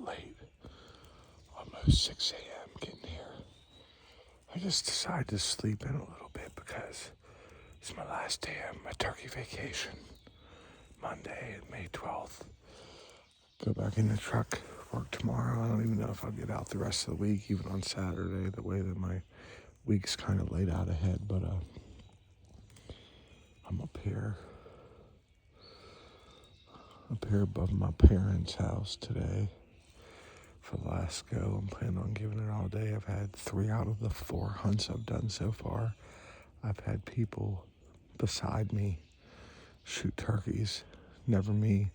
late. Almost 6 a.m. getting here. I just decided to sleep in a little bit because it's my last day of my turkey vacation. Monday, May 12th. Go back in the truck, work tomorrow. I don't even know if I'll get out the rest of the week, even on Saturday, the way that my week's kind of laid out ahead. But I'm up here above my parents' house today for the last go. I'm planning on giving it all day. I've had 3 out of the 4 hunts I've done so far. I've had people beside me shoot turkeys, never me.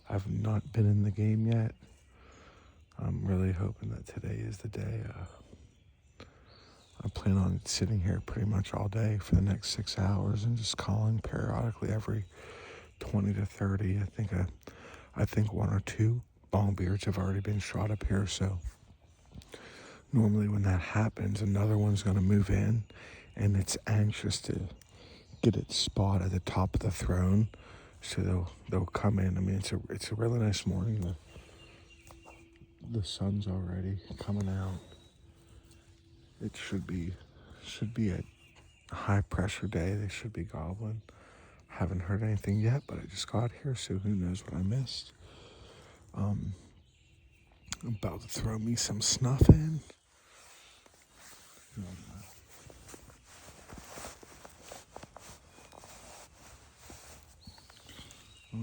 I've not been in the game yet. I'm really hoping that today is the day. I plan on sitting here pretty much all day for the next 6 hours and just calling periodically every 20 to 30. I think 1 or 2 longbeards have already been shot up here, so normally when that happens, another one's going to move in, and it's anxious to get its spot at the top of the throne, so they'll come in. I mean, it's a really nice morning. The sun's already coming out. It should be a high pressure day. They should be gobbling. Haven't heard anything yet, but I just got here, so who knows what I missed. I'm about to throw me some snuff in. I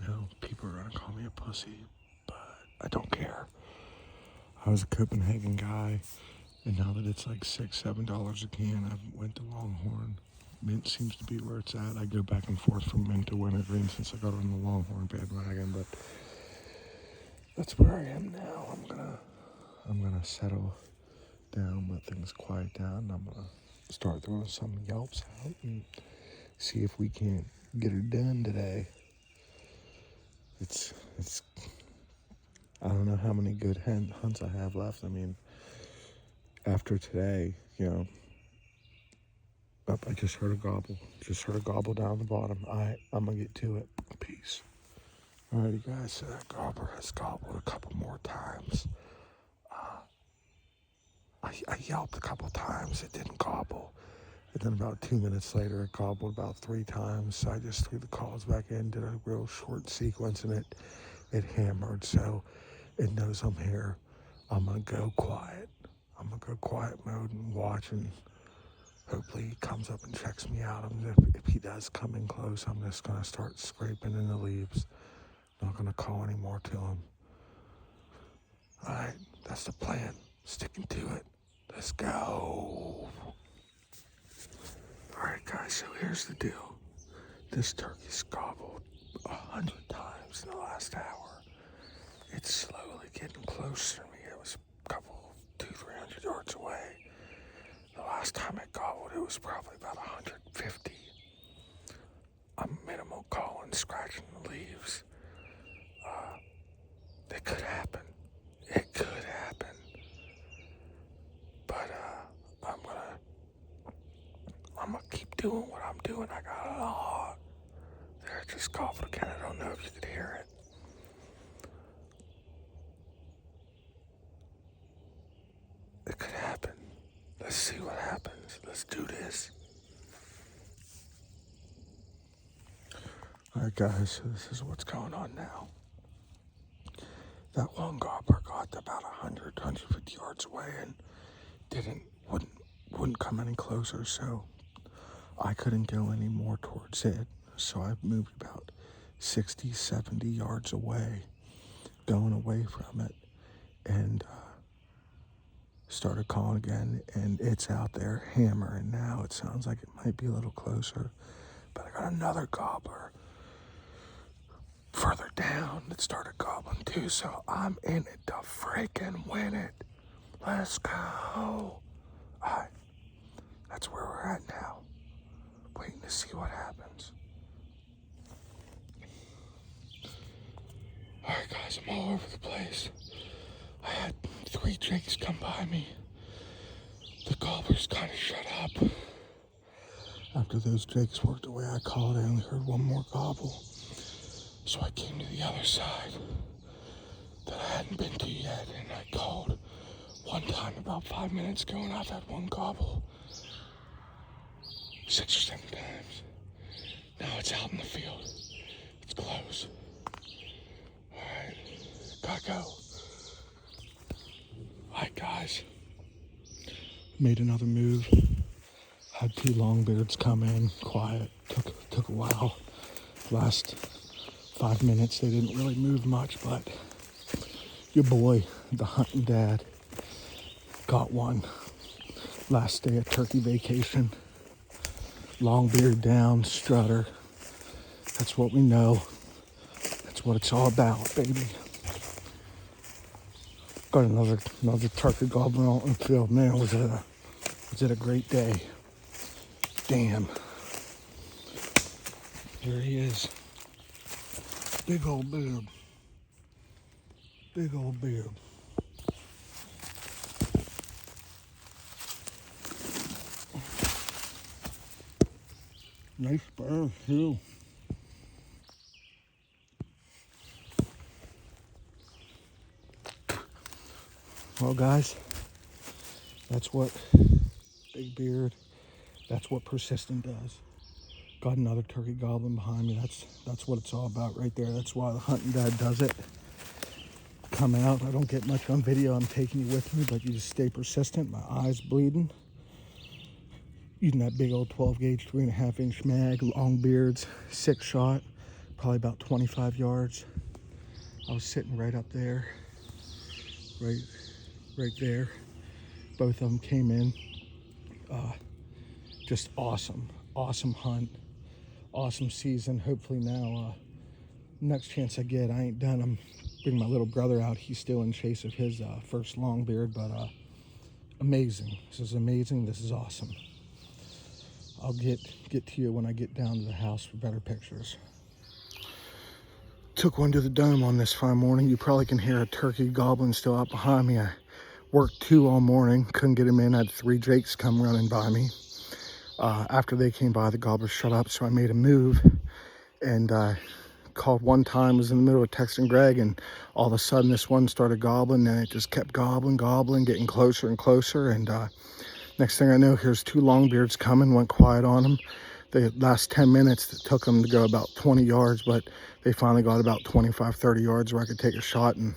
know people are gonna call me a pussy, but I don't care. I was a Copenhagen guy, and now that it's like $6-7 a can, I went to Longhorn. Mint seems to be where it's at. I go back and forth from mint to wintergreen since I got on the Longhorn bandwagon, but that's where I am now. I'm gonna settle down, let things quiet down. I'm gonna start throwing some Yelps out and see if we can't get it done today. It's I don't know how many good hunts I have left. I mean, after today, I just heard a gobble. Just heard a gobble down the bottom. I'm gonna get to it. Peace. Alrighty, guys. So that gobbler has gobbled a couple more times. I yelped a couple times. It didn't gobble. And then about 2 minutes later, it gobbled about 3 times. So I just threw the calls back in, did a real short sequence, and it hammered. So it knows I'm here. I'm gonna go quiet. I'm gonna go quiet mode and watch, and hopefully he comes up and checks me out. If he does come in close, I'm just gonna start scraping in the leaves. Not gonna call anymore to him. Alright, that's the plan. Sticking to it. Let's go. Alright guys, so here's the deal. This turkey's gobbled 100 times in the last hour. It's slowly getting closer to me. It was a couple, 200-300 yards away. The last time it gobbled, it was probably about 150. I'm minimal calling, scratching the leaves. It could happen. It could happen. But I'm gonna keep doing what I'm doing. I got a lot. There, it just gobbled again. I don't know if you could hear it. It could happen. Let's see what happens. Let's do this. Alright guys, so this is what's going on now. That one gobbler got about 150 yards away and wouldn't come any closer, so I couldn't go any more towards it. So I moved about 60-70 yards away, going away from it, and started calling again, and it's out there hammering now. It sounds like it might be a little closer, but I got another gobbler further down that started gobbling too, so I'm in it to freaking win it. Let's go. Alright, that's where we're at now. Waiting to see what happens. Alright guys, I'm all over the place. I had 3 drakes come by me. The gobblers kind of shut up. After those drakes worked away, I called. I only heard one more gobble. So I came to the other side. that I hadn't been to yet, and I called one time about 5 minutes ago, and I've had one gobble 6 or 7 times. Now it's out in the field. It's close. Alright, gotta go. Alright, guys. Made another move. Had 2 longbeards come in, quiet. Took a while. Last 5 minutes, they didn't really move much, but your boy, the hunting dad, got one. Last day of turkey vacation. Longbeard down, strutter. That's what we know. That's what it's all about, baby. Got another turkey gobbling out in the field. Man, was it a great day. Damn. There he is. Big old beard. Big old beard. Nice bird too. Well, guys, that's what Big Beard, that's what persistent does. Got another turkey gobbling behind me. That's what it's all about right there. That's why the hunting dad does it. Come out. I don't get much on video. I'm taking you with me, but you just stay persistent. My eyes bleeding. Using that big old 12 gauge 3.5 inch mag, long beards, 6 shot, probably about 25 yards. I was sitting right up there, right there. Both of them came in. Just awesome hunt, awesome season. Hopefully now, next chance I get, I ain't done. I'm bringing my little brother out. He's still in chase of his first long beard, but amazing. This is amazing. This is awesome. I'll get to you when I get down to the house for better pictures. Took one to the dome on this fine morning. You probably can hear a turkey gobbling still out behind me. I worked 2 all morning, couldn't get them in. I had 3 jakes come running by me. After they came by, the gobblers shut up, so I made a move and called one time. Was in the middle of texting Greg, and all of a sudden this one started gobbling, and it just kept gobbling, getting closer and closer. And next thing I know, here's 2 longbeards coming. Went quiet on them. The last 10 minutes, it took them to go about 20 yards, but they finally got about 25, 30 yards where I could take a shot and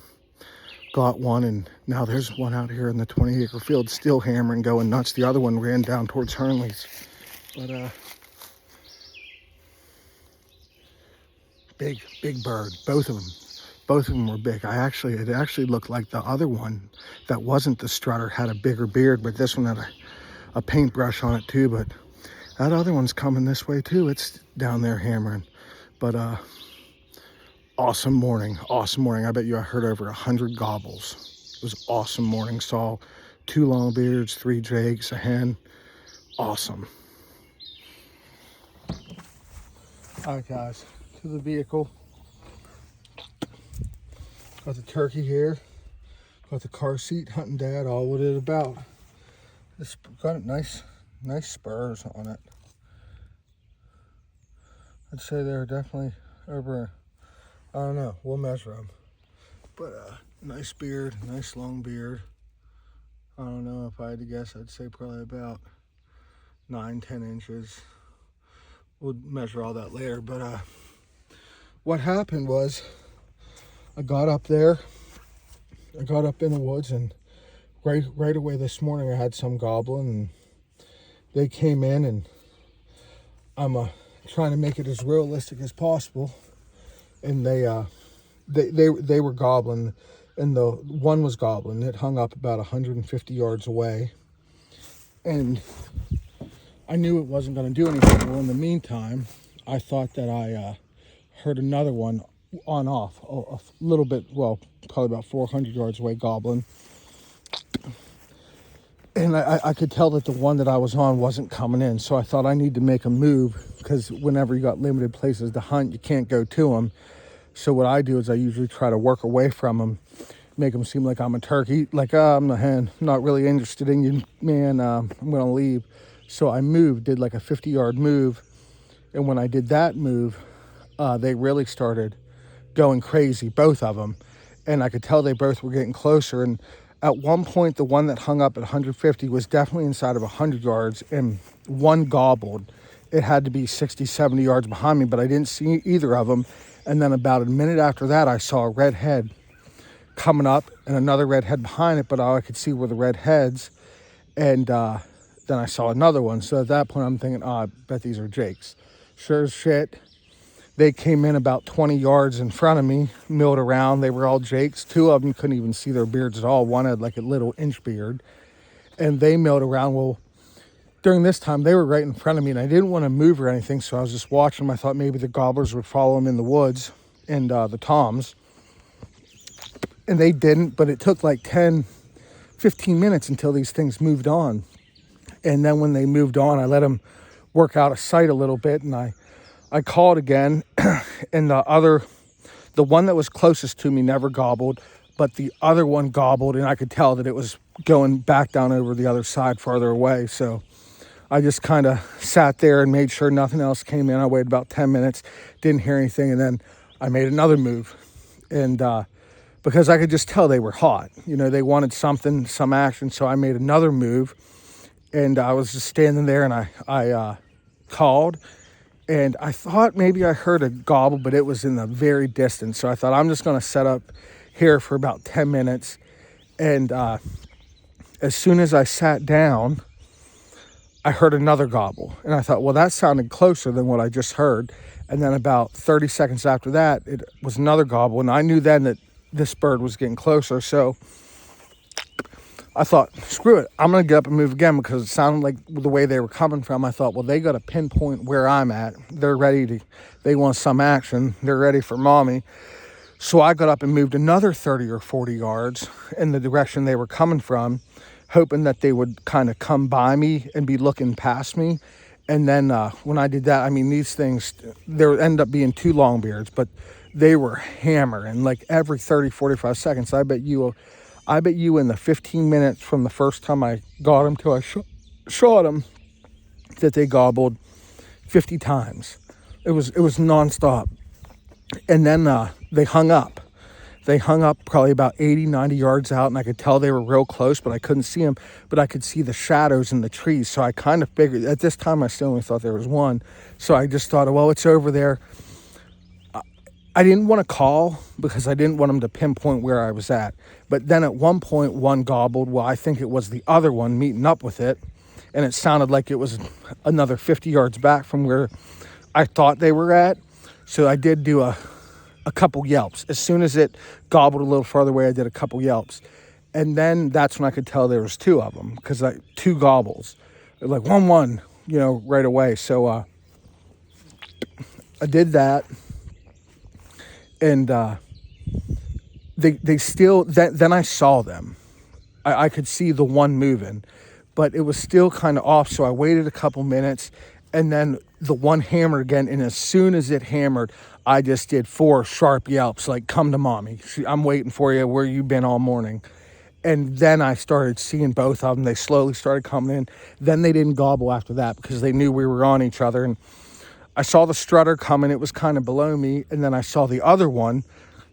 got one. And now there's one out here in the 20-acre field still hammering, going nuts. The other one ran down towards Hernley's. But big bird, both of them were big. It actually looked like the other one that wasn't the strutter had a bigger beard, but this one had a paintbrush on it too. But that other one's coming this way too. It's down there hammering. But awesome morning. I bet you I heard over 100 gobbles. It was awesome morning. Saw 2 longbeards, 3 jakes, a hen. Awesome. All right, guys, to the vehicle. Got the turkey here. Got the car seat, hunting dad, all what it about. It's got nice spurs on it. I'd say they're definitely over, I don't know, we'll measure them. But nice beard, nice long beard. I don't know, if I had to guess, I'd say probably about 9-10 inches. We'll measure all that later. But what happened was I got up there. I got up in the woods, and right away this morning I had some gobbling, and they came in, and I'm trying to make it as realistic as possible. And they were gobbling, and the one was gobbling. It hung up about 150 yards away, and I knew it wasn't going to do anything. Well, in the meantime, I thought that I heard another one on off, a little bit, well, probably about 400 yards away gobbling. And I could tell that the one that I was on wasn't coming in. So I thought I need to make a move, because whenever you got limited places to hunt, you can't go to them. So what I do is I usually try to work away from them, make them seem like I'm a turkey, like, I'm the hen, not really interested in you, man, I'm going to leave. So I did like a 50-yard move. And when I did that move, they really started going crazy, both of them. and I could tell they both were getting closer. And at one point, the one that hung up at 150 was definitely inside of 100 yards, and one gobbled. It had to be 60, 70 yards behind me, but I didn't see either of them. And then about a minute after that, I saw a red head coming up and another red head behind it, but all I could see were the red heads. And then I saw another one. So at that point, I'm thinking, oh, I bet these are jakes. Sure as shit, they came in about 20 yards in front of me, milled around. They were all jakes. Two of them couldn't even see their beards at all. One had like a little inch beard. And they milled around. Well, during this time, they were right in front of me, and I didn't want to move or anything, so I was just watching them. I thought maybe the gobblers would follow them in the woods, and the toms. And they didn't, but it took like 10, 15 minutes until these things moved on. And then when they moved on, I let them work out of sight a little bit, and I called again, and the one that was closest to me never gobbled, but the other one gobbled, and I could tell that it was going back down over the other side farther away. So I just kind of sat there and made sure nothing else came in. I waited about 10 minutes, didn't hear anything, and then I made another move. And because I could just tell they were hot. You know, they wanted something, some action, so I made another move. And I was just standing there, and I called, and I thought maybe I heard a gobble, but it was in the very distance. So I thought, I'm just going to set up here for about 10 minutes. And as soon as I sat down, I heard another gobble. And I thought, well, that sounded closer than what I just heard. And then about 30 seconds after that, it was another gobble. And I knew then that this bird was getting closer. So I thought, screw it, I'm going to get up and move again, because it sounded like the way they were coming from. I thought, well, they got to pinpoint where I'm at. They're ready they want some action. They're ready for mommy. So I got up and moved another 30 or 40 yards in the direction they were coming from, hoping that they would kind of come by me and be looking past me. And then when I did that, I mean, these things, there ended up being two longbeards, but they were hammering like every 30, 45 seconds. I bet you in the 15 minutes from the first time I got them till I shot them, that they gobbled 50 times. It was nonstop. And then they hung up. They hung up probably about 80, 90 yards out, and I could tell they were real close, but I couldn't see them. But I could see the shadows in the trees, so I kind of figured, at this time I still only thought there was one. So I just thought, well, it's over there. I didn't want to call because I didn't want them to pinpoint where I was at. But then at one point, one gobbled. Well, I think it was the other one meeting up with it, and it sounded like it was another 50 yards back from where I thought they were at. So I did do a couple yelps. As soon as it gobbled a little farther away, I did a couple yelps. And then that's when I could tell there was two of them, because two gobbles. Like one, you know, right away. So I did that. And they still, then I saw them. I could see the one moving, but it was still kind of off. So I waited a couple minutes, and then the one hammered again. And as soon as it hammered, I just did 4 sharp yelps, like, come to mommy. I'm waiting for you. Where you been all morning? And then I started seeing both of them. They slowly started coming in. Then they didn't gobble after that, because they knew we were on each other. And I saw the strutter coming. It was kind of below me. And then I saw the other one.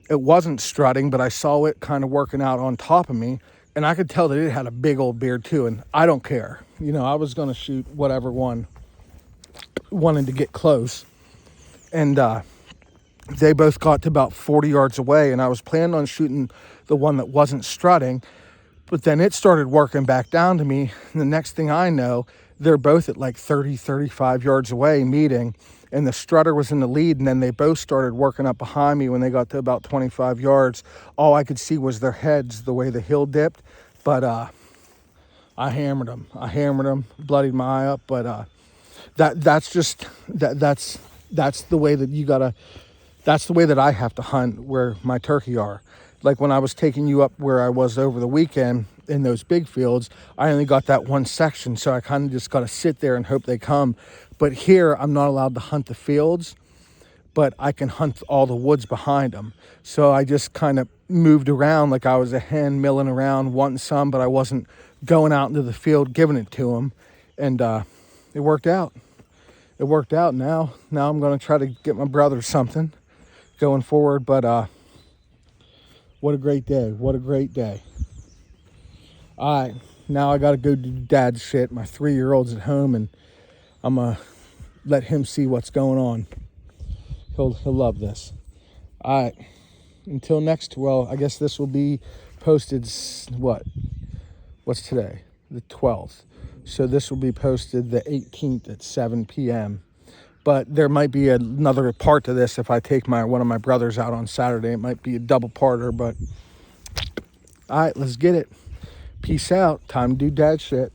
It wasn't strutting, but I saw it kind of working out on top of me. And I could tell that it had a big old beard too. And I don't care. You know, I was going to shoot whatever one wanted to get close. And they both got to about 40 yards away. And I was planning on shooting the one that wasn't strutting. But then it started working back down to me. And the next thing I know, they're both at like 30, 35 yards away meeting. And the strutter was in the lead. And then they both started working up behind me when they got to about 25 yards. All I could see was their heads, the way the hill dipped. But I hammered them. Bloodied my eye up. But that's the way that you gotta, that's the way that I have to hunt where my turkey are. Like when I was taking you up where I was over the weekend in those big fields, I only got that one section. So I kind of just got to sit there and hope they come. But here, I'm not allowed to hunt the fields, but I can hunt all the woods behind them. So I just kind of moved around like I was a hen milling around, wanting some, but I wasn't going out into the field, giving it to them. And it worked out. It worked out. Now I'm going to try to get my brother something going forward. But What a great day. What a great day. All right, now I got to go do dad's shit. My 3-year-old's at home, and I'm going to let him see what's going on. He'll love this. All right, until next, well, I guess this will be posted, what's today? The 12th. So this will be posted the 18th at 7 p.m. But there might be another part to this if I take one of my brothers out on Saturday. It might be a double parter, but all right, let's get it. Peace out. Time to do dad shit.